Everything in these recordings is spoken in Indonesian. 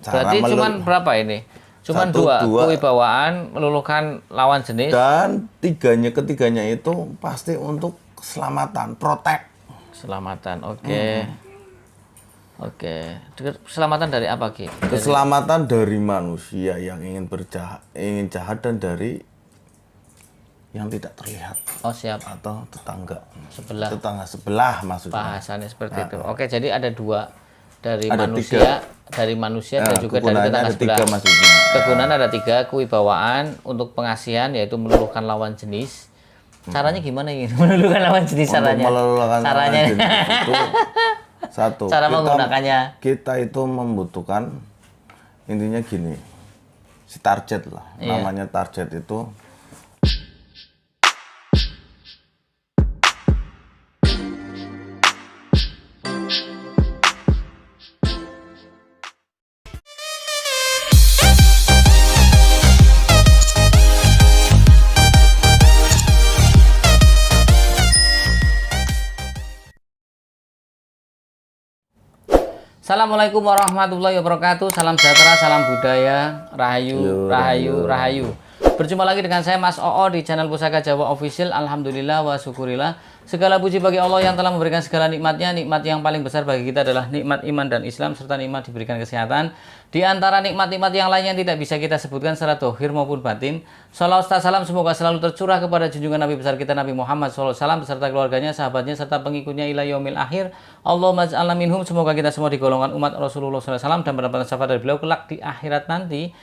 Berarti cuma berapa ini? Cuma dua, kewibawaan, meluluhkan lawan jenis. Dan ketiganya itu pasti untuk keselamatan, protect. Keselamatan, oke. Oke. Keselamatan dari apa, Ki? Keselamatan dari manusia yang ingin jahat dan dari yang tidak terlihat. Oh, siap. Atau tetangga sebelah maksudnya. Bahasannya seperti itu. Oke, jadi ada dua. Dari manusia dan juga dari tetangga sebelah. Kegunaan ada 3, kewibawaan untuk pengasihan yaitu meluluhkan lawan jenis. Caranya gimana ini? Meluluhkan lawan jenis caranya? Caranya jenis itu satu. Cara menggunakannya. Kita itu membutuhkan intinya gini. Si target lah. Namanya target itu Assalamualaikum warahmatullahi wabarakatuh. Salam sejahtera, salam budaya, rahayu. Berjumpa lagi dengan saya Mas Oo di channel Pusaka Jawa Official. Alhamdulillah wa syukurillah. Segala puji bagi Allah yang telah memberikan segala nikmatnya. Nikmat yang paling besar bagi kita adalah nikmat iman dan Islam serta nikmat diberikan kesehatan. Di antara nikmat-nikmat yang lainnya yang tidak bisa kita sebutkan secara dohir maupun batin. Salawat salam semoga selalu tercurah kepada junjungan Nabi besar kita Nabi Muhammad SAW beserta keluarganya, sahabatnya serta pengikutnya ila yaumil akhir. Allahumma ja'alna minhum. Semoga kita semua digolongkan umat Rasulullah SAW dan mendapatkan syafaat dari beliau kelak di akhirat nanti.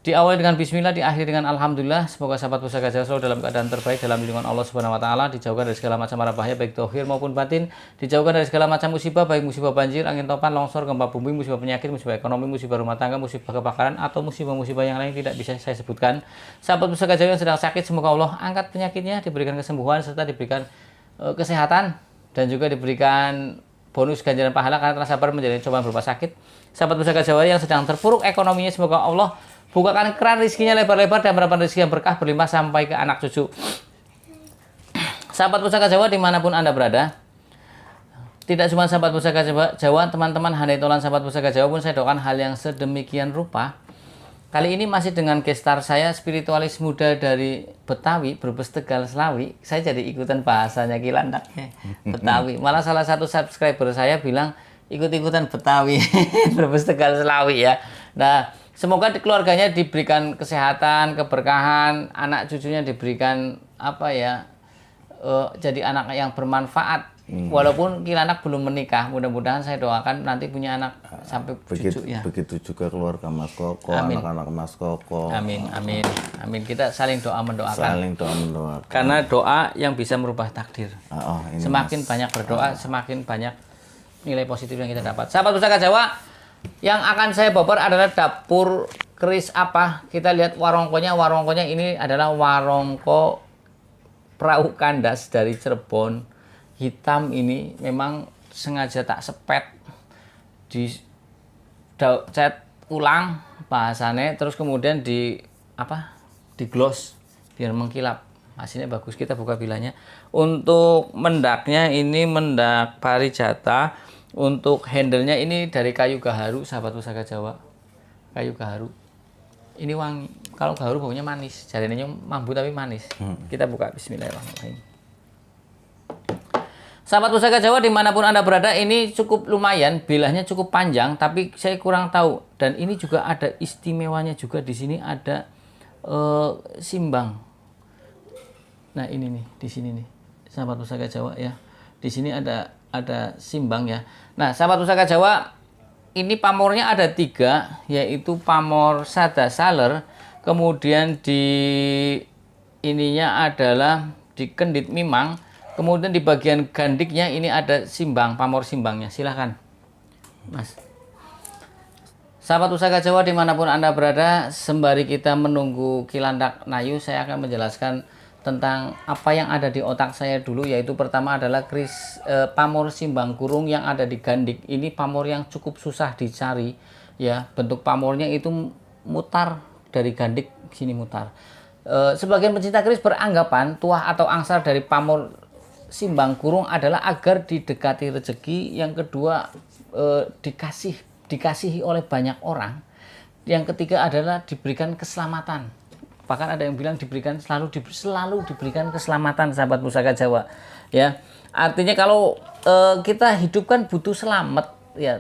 Diawali dengan bismillah, diakhiri dengan alhamdulillah. Semoga sahabat Pusaka Jawa selalu dalam keadaan terbaik dalam lindungan Allah Subhanahu wa taala, dijauhkan dari segala macam mara bahaya baik zahir maupun batin, dijauhkan dari segala macam musibah baik musibah banjir, angin topan, longsor, gempa bumi, musibah penyakit, musibah ekonomi, musibah rumah tangga, musibah kebakaran atau musibah-musibah yang lain tidak bisa saya sebutkan. Sahabat Pusaka Jawa yang sedang sakit semoga Allah angkat penyakitnya, diberikan kesembuhan serta diberikan kesehatan dan juga diberikan bonus ganjaran pahala karena telah sabar menjalani cobaan berupa sakit. Sahabat Pusaka Jawa yang sedang terpuruk ekonominya semoga Allah bukakan keran rezekinya lebar-lebar dan mendapatkan rezeki yang berkah berlimpah sampai ke anak cucu. Sahabat Pusaka Jawa dimanapun Anda berada, tidak cuma sahabat Pusaka Jawa, teman-teman handai-tolan sahabat Pusaka Jawa pun saya doakan hal yang sedemikian rupa. Kali ini masih dengan gestar saya, spiritualis muda dari Betawi, Brebes, Tegal, Selawi. Saya jadi ikutan bahasanya Kilandaknya Betawi. Malah salah satu subscriber saya bilang ikut-ikutan Betawi, Brebes, Tegal, Selawi ya. Nah, semoga di keluarganya diberikan kesehatan, keberkahan, anak cucunya diberikan jadi anak yang bermanfaat. Walaupun Kilandak belum menikah, mudah-mudahan saya doakan nanti punya anak sampai cucu ya. Begitu juga keluarga Mas Koko, anak-anak Mas Koko. Amin. Kita saling doa mendoakan. Saling doa mendoakan. Karena doa yang bisa merubah takdir. Semakin banyak berdoa, semakin banyak nilai positif yang kita dapat. Sahabat Pusaka Jawa, yang akan saya baper adalah dapur keris apa? Kita lihat warongkonya. Warongkonya ini adalah warongko perahu kandas dari Cirebon. Hitam ini memang sengaja tak sepet, di cat ulang bahasannya, terus kemudian di gloss biar mengkilap. Hasilnya bagus, kita buka bilanya. Untuk mendaknya ini mendak parijata. Untuk handle-nya ini dari kayu gaharu, sahabat Pusaka Jawa. Kayu gaharu. Ini wangi. Kalau gaharu baunya manis. Jadinya mambu tapi manis. Kita buka bismillahirrahmanirrahim. Sahabat Pusaka Jawa dimanapun Anda berada, ini cukup lumayan, bilahnya cukup panjang, tapi saya kurang tahu. Dan ini juga ada istimewanya juga, di sini ada simbang. Nah ini nih, di sini nih, sahabat Pusaka Jawa ya. Di sini ada simbang ya. Nah, sahabat Pusaka Jawa, ini pamornya ada 3, yaitu pamor sada saler, kemudian di ininya adalah di kendit mimang, kemudian di bagian gandiknya ini ada simbang, pamor simbangnya. Silahkan Mas. Sahabat Pusaka Jawa dimanapun Anda berada, sembari kita menunggu Kilandak Nayu, saya akan menjelaskan tentang apa yang ada di otak saya dulu, yaitu pertama adalah keris pamor simbang kurung yang ada di gandik. Ini pamor yang cukup susah dicari ya. Bentuk pamornya itu mutar dari gandik sini mutar. Sebagian pencinta keris beranggapan tuah atau angsar dari pamor simbang kurung adalah agar didekati rezeki, yang kedua dikasihi oleh banyak orang, Yang ketiga adalah diberikan keselamatan. Bahkan ada yang bilang selalu diberikan keselamatan, sahabat Pusaka Jawa. Ya, artinya kalau kita hidup kan butuh selamat. Ya,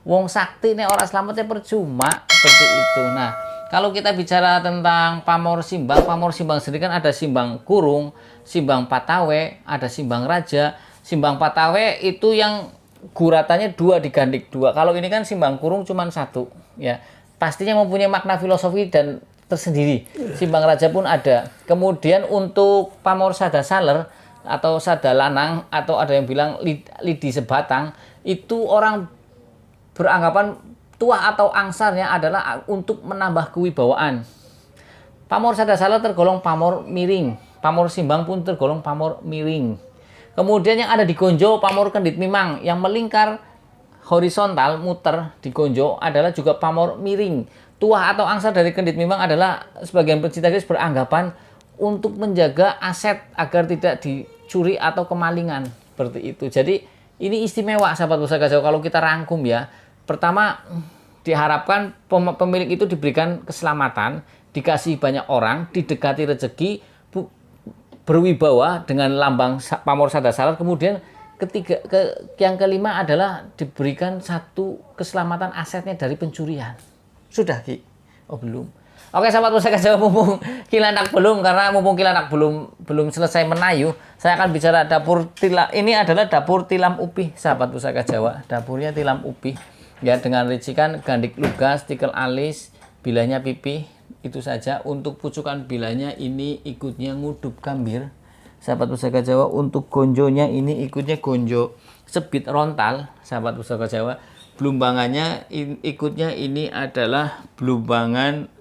wong sakti nih orang selamatnya percuma seperti itu. Nah, kalau kita bicara tentang pamor simbang sendiri kan ada simbang kurung, simbang patawe, ada simbang raja. Simbang patawe itu yang guratannya 2 digandik 2. Kalau ini kan simbang kurung cuma 1. Ya, pastinya mempunyai makna filosofi dan tersendiri. Simbang raja pun ada. Kemudian untuk pamor sada saler atau sada lanang atau ada yang bilang lidi sebatang, itu orang beranggapan tuah atau angsarnya adalah untuk menambah kewibawaan. Pamor sada saler tergolong pamor miring. Pamor simbang pun tergolong pamor miring. Kemudian yang ada di gonjo pamor kendit mimang yang melingkar horizontal muter di gonjo adalah juga pamor miring. Tuah atau angsar dari kendit mimang adalah sebagian pencinta garis beranggapan untuk menjaga aset agar tidak dicuri atau kemalingan seperti itu. Jadi ini istimewa sahabat Pusaka Jawa kalau kita rangkum ya. Pertama, diharapkan pemilik itu diberikan keselamatan, dikasih banyak orang, didekati rezeki, berwibawa dengan lambang pamor sada saler. Kemudian yang kelima adalah diberikan satu keselamatan asetnya dari pencurian. Sudah, Ki? Oh, belum. Oke, sahabat Pusaka Jawa, mumpung Kilanak belum selesai menayu, saya akan bicara dapur tilam. Ini adalah dapur tilam upih, sahabat Pusaka Jawa. Dapurnya tilam upih. Ya, dengan ricikan gandik lugas, tikel alis, bilanya pipih, itu saja. Untuk pucukan bilanya ini ikutnya ngudup gambir. Sahabat Pusaka Jawa, untuk gonjonya ini ikutnya gonjo sebit rontal, sahabat Pusaka Jawa. Blumbangannya ikutnya ini adalah blumbangan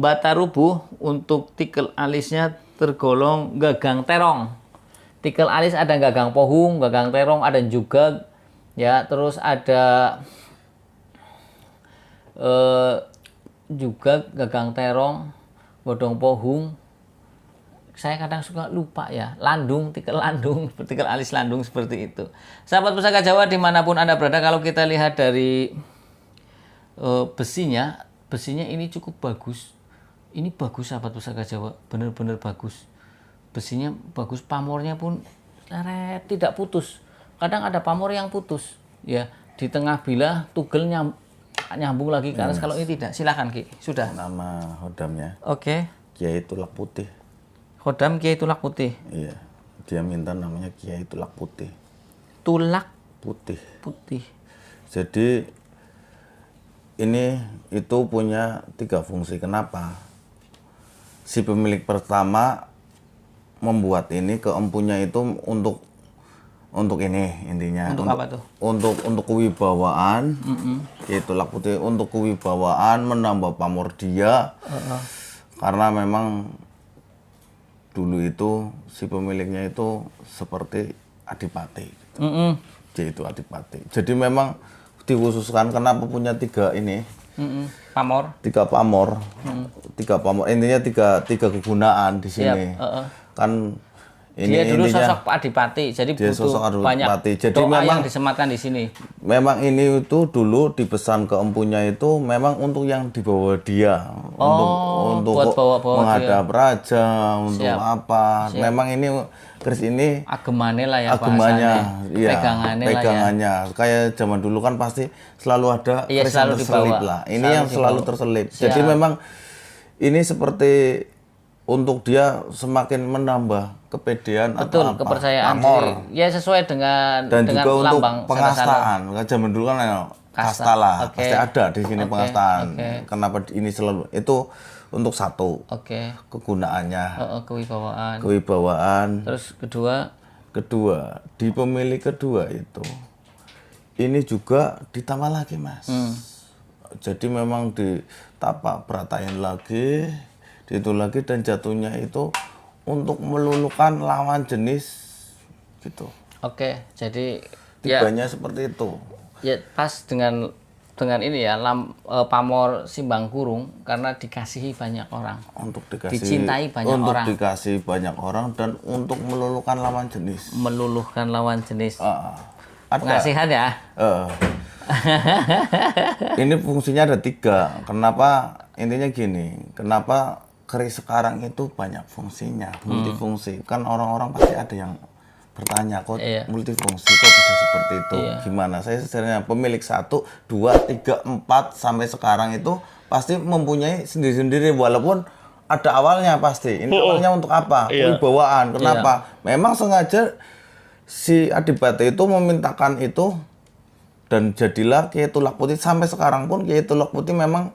bata rubuh. Untuk tikel alisnya tergolong gagang terong. Tikel alis ada gagang pohung, gagang terong ada juga ya. Terus ada juga gagang terong, bodong pohung. Saya kadang suka lupa ya, landung, tikel alis landung seperti itu. Sahabat Pusaka Jawa dimanapun Anda berada, kalau kita lihat dari besinya ini cukup bagus. Ini bagus sahabat Pusaka Jawa, benar-benar bagus. Besinya bagus, pamornya pun tidak putus. Kadang ada pamor yang putus, ya di tengah bila tugel nyambung lagi ke atas. Kalau ini tidak, silakan Ki. Sudah. Nama hodamnya. Oke. Kiai Tulak Putih. Hodam Kiai Tulak Putih. Iya, dia minta namanya Kiai Tulak Putih. Tulak Putih. Putih. Jadi ini itu punya 3 fungsi. Kenapa? Si pemilik pertama membuat ini ke empunya itu untuk ini intinya. Untuk apa tuh? Untuk kewibawaan. Kiai Tulak Putih untuk kewibawaan, menambah pamor dia. Karena memang dulu itu si pemiliknya itu seperti adipati gitu. Dia itu adipati. Jadi memang dikhususkan kenapa punya 3 ini. Pamor. 3 pamor. 3 pamor. Intinya 3 kegunaan di sini. Kan ini dia dulu intinya, sosok adipati, jadi dia butuh banyak jadi doa memang yang disematkan di sini. Memang ini itu dulu dipesan ke empunya itu memang untuk yang dibawa dia, untuk buat bawa menghadap raja, untuk apa. Memang ini keris ini agemane lah ya, agemanya, iya, pegangannya lah ya. Kayak zaman dulu kan pasti selalu ada keris yang terselip lah. Ini yang selalu terselip. Jadi memang ini seperti untuk dia semakin menambah kepedean atau apa? Kepercayaan diri. Ya sesuai dengan juga lambang untuk pengastaan. Zaman dulu kan kasta lah, pasti ada di sini pengastaan. Kenapa ini selalu itu untuk satu kegunaannya. Kewibawaan. Terus kedua di pemilik kedua itu ini juga ditambah lagi Mas. Jadi memang ditapak beratain lagi. Itu lagi dan jatuhnya itu untuk meluluhkan lawan jenis gitu. Jadi tibanya seperti itu. Ya pas dengan ini ya pamor simbang kurung karena dikasihi banyak orang. Dicintai banyak orang. Untuk dikasih banyak orang dan untuk meluluhkan lawan jenis. Meluluhkan lawan jenis. Ada. Pengasihan ya. Ini fungsinya ada 3. Kenapa? Intinya gini, kenapa keris sekarang itu banyak fungsinya, multifungsi. Kan orang-orang pasti ada yang bertanya, kok multifungsi, kok bisa seperti itu? Gimana? Saya sebenarnya pemilik 1, 2, 3, 4 sampai sekarang itu pasti mempunyai sendiri-sendiri, walaupun ada awalnya pasti. Ini awalnya untuk apa? Kewibawaan. Kenapa? Memang sengaja si Adipati itu memintakan itu, dan jadilah Kiai Tulak Putih. Sampai sekarang pun Kiai Tulak Putih memang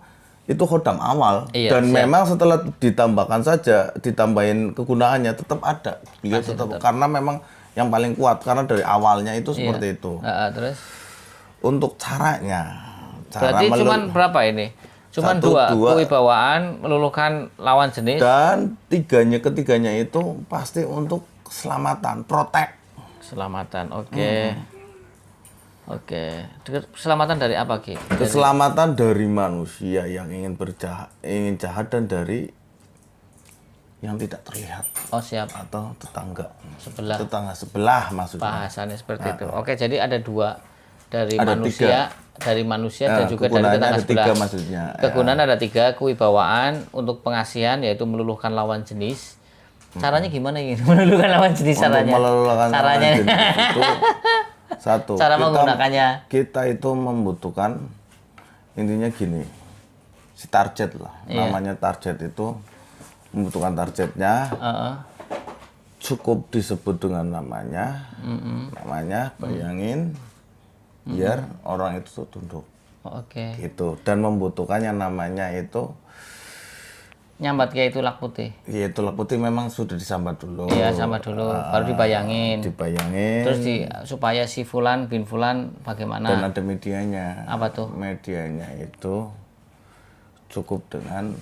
itu khodam awal, dan memang setelah ditambahkan saja, ditambahin kegunaannya tetap ada. Beliau tetap, karena memang yang paling kuat, karena dari awalnya itu seperti itu. Terus untuk caranya, berarti cuman berapa ini? Cuman 2, kewibawaan, meluluhkan lawan jenis, dan ketiganya itu pasti untuk keselamatan, protek. Keselamatan, oke. Oke, keselamatan dari apa, Ki? Keselamatan dari manusia yang ingin jahat, dan dari yang tidak terlihat. Oh, siap. Atau tetangga sebelah maksudnya. Bahasannya seperti itu. Oke, jadi ada 2 dari manusia, dan juga dari tetangga sebelah. Maksudnya. Kegunaan ada 3, kewibawaan untuk pengasihan, yaitu meluluhkan lawan jenis. Caranya gimana ini? Meluluhkan lawan jenis caranya? Meluluhkan lawan jenis itu 1. Cara menggunakannya. Kita itu membutuhkan, intinya gini, si target lah. Namanya target itu membutuhkan targetnya. Cukup disebut dengan namanya. Namanya, bayangin, biar orang itu tuh tunduk. Oke. Gitu. Dan membutuhkan yang namanya itu nyambat Kiai Tulak Putih. Kiai Tulak Putih memang sudah disambat dulu. Iya, sambat dulu. Baru dibayangin. Terus supaya si Fulan bin Fulan bagaimana? Dan ada medianya. Apa tuh? Medianya itu cukup dengan,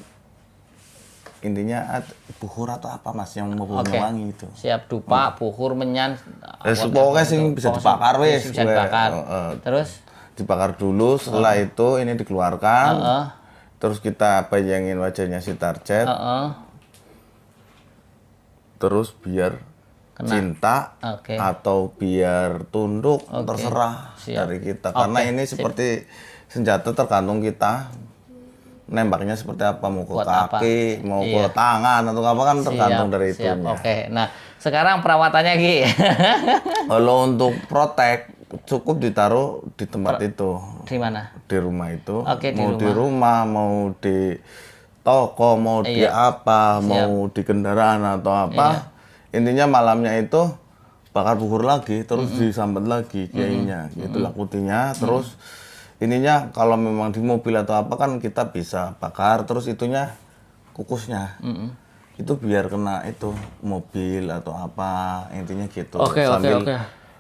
intinya buhur atau apa, Mas, yang wangi itu. Siap, dupa, buhur, menyan. Pokoknya sih bisa dibakar wis. Bisa dibakar. Terus dibakar dulu, setelah itu ini dikeluarkan. Terus kita bayangin wajahnya si target. Terus biar cinta atau biar tunduk, terserah dari kita. Karena ini seperti senjata, tergantung kita nembaknya seperti apa, mau ke kaki, mau ke tangan atau apa, kan tergantung dari itunya. Oke. Nah, sekarang perawatannya, Ki. Kalau untuk protek cukup ditaruh di tempat itu. Di mana? Di rumah itu. Di rumah, mau di toko, mau di apa, mau di kendaraan atau apa. Intinya malamnya itu bakar buhur lagi, terus disambat lagi kiainya, Tulak Putihnya. Terus ininya kalau memang di mobil atau apa kan kita bisa bakar, terus itunya kukusnya. Itu biar kena itu mobil atau apa, intinya gitu. Sambil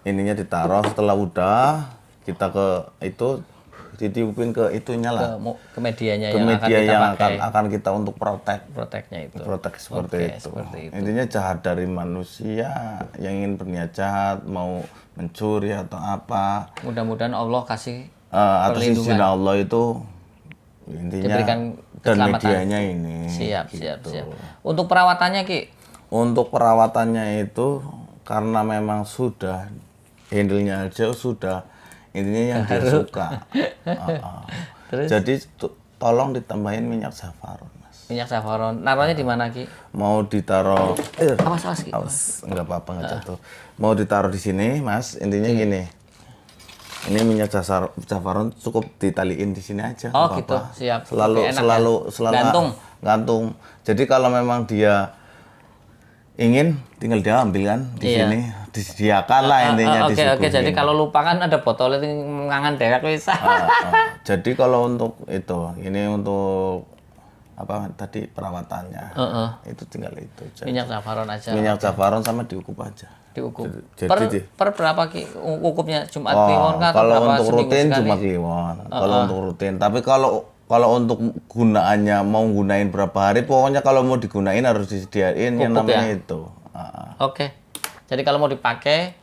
ininya ditaruh, setelah udah kita ke itu ditiupin ke itunya lah, ke medianya, yang akan kita untuk proteknya itu. Protek seperti itu. Intinya jahat dari manusia yang ingin berniat jahat, mau mencuri atau apa. Mudah-mudahan Allah kasih atas izin Allah itu, intinya diberikan dan medianya ini. Siap. Untuk perawatannya, Ki? Untuk perawatannya itu karena memang sudah handle-nya aja sudah, intinya yang dia suka. Jadi tolong ditambahin minyak saffron, Mas. Minyak saffron. Naruhnya di mana, Ki? Mau ditaruh awas, Ki. Enggak apa-apa, enggak jatuh. Mau ditaruh di sini, Mas. Intinya gini. Ini minyak saffron cukup ditaliin di sini aja. Oh, gitu. Siap. Selalu gantung. Jadi kalau memang dia ingin, tinggal dia ambil kan di sini, disediakan lah intinya. Oke. Jadi kalau lupa kan ada botolnya ngangan dewek bisa. Jadi kalau untuk itu, ini untuk apa tadi perawatannya, itu tinggal itu. Minyak saffron aja. Minyak saffron sama diukup aja. Diukup. Jadi per berapa, Ki? Ukupnya Jumat Kliwon kah? Kalau untuk rutin Jumat Kliwon. Kalau untuk rutin. Tapi kalau untuk gunaannya mau gunain berapa hari, pokoknya kalau mau digunain harus disediain yang namanya itu. Oke. Jadi kalau mau dipakai,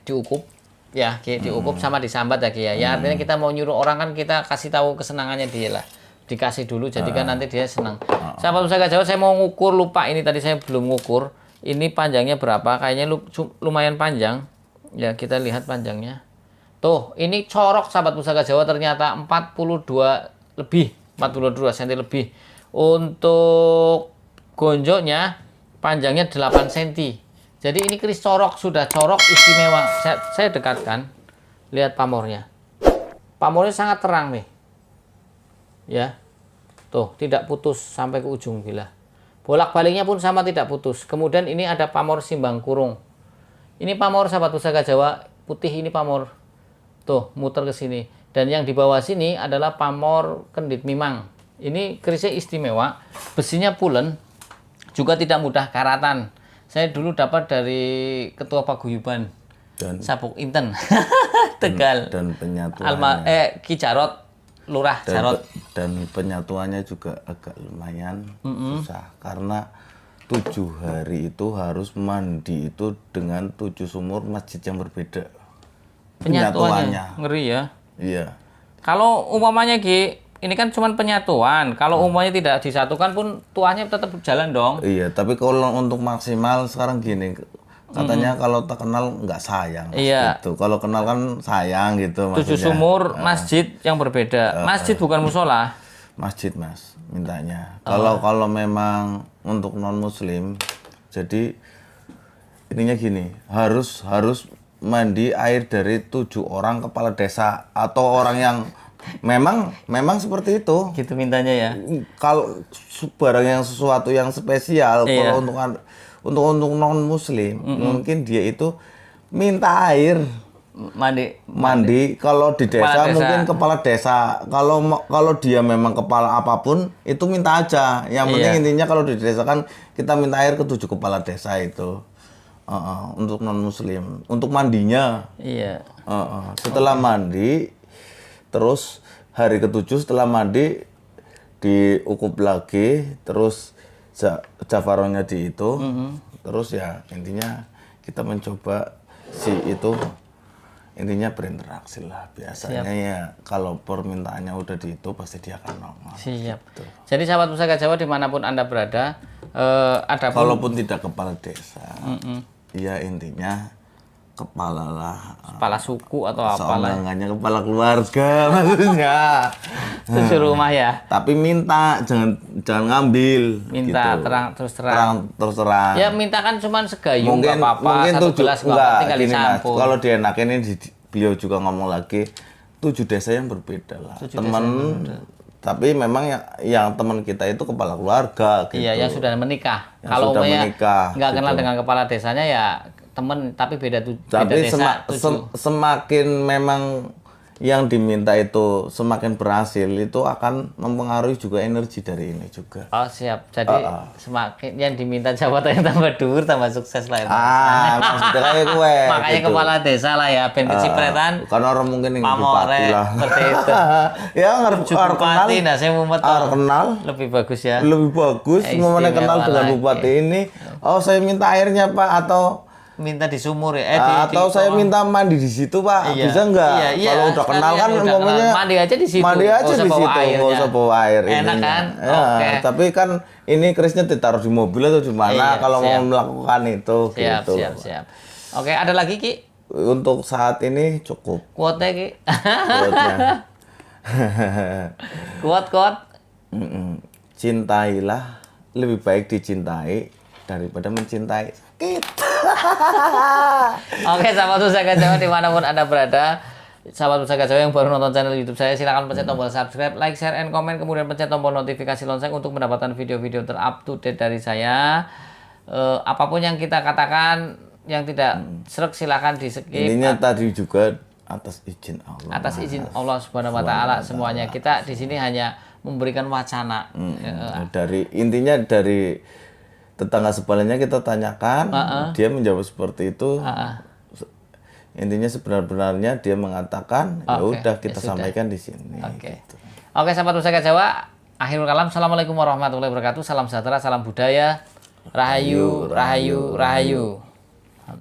diukup ya, Ki, diukup sama disambat ya, Ki ya. Ya artinya kita mau nyuruh orang kan kita kasih tahu kesenangannya dia lah. Dikasih dulu, jadi kan nanti dia senang. Sahabat Pusaka Jawa, saya mau ngukur, lupa ini tadi saya belum ngukur. Ini panjangnya berapa? Kayaknya lumayan panjang. Ya kita lihat panjangnya. Tuh, ini corok sahabat pusaka Jawa ternyata 42 lebih, 42 cm lebih. Untuk gonjoknya panjangnya 8 cm. Jadi ini keris corok, sudah corok istimewa. Saya dekatkan. Lihat pamornya. Pamornya sangat terang nih. Ya. Tuh, tidak putus sampai ke ujung bilah. Bolak-baliknya pun sama, tidak putus. Kemudian ini ada pamor simbang kurung. Ini pamor sahabat pusaka Jawa putih, ini pamor. Tuh, muter ke sini. Dan yang di bawah sini adalah pamor kendit mimang. Ini kerisnya istimewa. Besinya pulen. Juga tidak mudah karatan. Saya dulu dapat dari ketua paguyuban Dan Sapuk Inten Tegal. dan penyatuannya Ki Jarot Lurah Jarot. dan penyatuannya juga agak lumayan susah karena 7 hari itu harus mandi itu dengan 7 sumur masjid yang berbeda. Penyatuannya ngeri ya. Iya. Kalau umpamanya Ki, ini kan cuma penyatuan. Kalau umpamanya tidak disatukan pun tuahnya tetap jalan dong. Iya, tapi kalau untuk maksimal sekarang gini, katanya kalau tak kenal nggak sayang. Iya. Gitu. Kalau kenal kan sayang gitu 7 maksudnya. sumur masjid yang berbeda. Masjid bukan musola. Masjid Mas mintanya. Kalau memang untuk non muslim, jadi ininya gini, harus mandi air dari 7 orang kepala desa atau orang yang memang seperti itu. Gitu mintanya ya. Kalau barang yang sesuatu yang spesial, Iya. kalau untuk non muslim mungkin dia itu minta air mandi. Kalau di desa, Kepala desa. mungkin kepala desa. Kalau dia memang kepala apapun itu minta aja. Yang penting Iya. intinya kalau di desa kan kita minta air ke 7 kepala desa itu. Untuk non muslim, untuk mandinya. Iya. Setelah mandi, terus hari ke-7 setelah mandi diukup lagi, terus jafaronya di itu, terus ya intinya kita mencoba si itu. Intinya berinteraksi lah. Biasanya ya kalau permintaannya udah di itu pasti dia akan nongol. Siap. Jadi sahabat pusaka Jawa dimanapun Anda berada, ada pun Kalaupun tidak kepala desa, ya intinya kepala suku atau apalah. seolah-olahnya kepala keluarga maksudnya. Itu rumah ya. Tapi minta jangan ngambil. Minta gitu. terus terang. Ya minta kan cuma segayung nggak apa-apa, satu gelas nggak enggak, tinggal gini, Mas. dicampur. Kalau dienakin ini beliau juga ngomong lagi 7 desa yang berbeda lah. 7 Teman tapi memang yang teman kita itu kepala keluarga gitu. Iya, yang sudah menikah. Yang Kalau sudah umpamanya menikah, nggak kenal gitu. dengan kepala desanya ya temen, tapi beda Tapi desa. semakin memang yang diminta itu semakin berhasil, itu akan mempengaruhi juga energi dari ini juga. Oh siap. Jadi semakin yang diminta jabatannya tambah dur, tambah sukses lah. Maksudnya kayak gue. Makanya gitu. kepala desa lah ya, ben kecipretan. Karena orang mungkin yang Pamore bupati lah. seperti itu. Ya harus kenal. Bupati, nah saya mumet Harus kenal. lebih bagus ya. Lebih bagus. Mau Istimewa kenal dengan lagi. bupati ini. Oh saya minta airnya Pak, atau Minta di sumur ya. atau saya minta mandi di situ Pak. Iya. Bisa nggak? Iya, Kalau udah kenal sekalian kan udah umpamanya kenal. Mandi aja di situ. Mandi aja Nggak usah di bawa situ, nggak airnya. usah bawa air. Enak intinya. kan? Ya, Oke. tapi kan ini kerisnya ditaruh di mobil atau di mana Iya, kalau siap. mau melakukan itu Siap, gitu. siap. Oke, ada lagi Ki? Untuk saat ini cukup. Kuotnya Ki? Quote-nya. Kuat. Cintailah, lebih baik dicintai daripada mencintai kita. Oke, sahabat pusaka Jawa dimanapun Anda berada, sahabat pusaka Jawa yang baru nonton channel YouTube saya, silakan pencet tombol subscribe, like, share, and comment, kemudian pencet tombol notifikasi lonceng untuk mendapatkan video-video terup to date dari saya. Apapun yang kita katakan yang tidak serak silakan di skip. Intinya tadi juga atas izin Allah. Atas izin Allah Subhanahu wa taala semuanya. Kita di sini hanya memberikan wacana. Intinya dari tetangga sebelahnya kita tanyakan, dia menjawab seperti itu. Intinya sebenar-benarnya dia mengatakan, ya Oke, udah kita ya sudah. sampaikan di sini. Oke. Gitu. Oke, sahabat pusaka Jawa, akhirul kalam. Assalamualaikum warahmatullahi wabarakatuh. Salam sejahtera, salam budaya. Rahayu, rahayu, rahayu.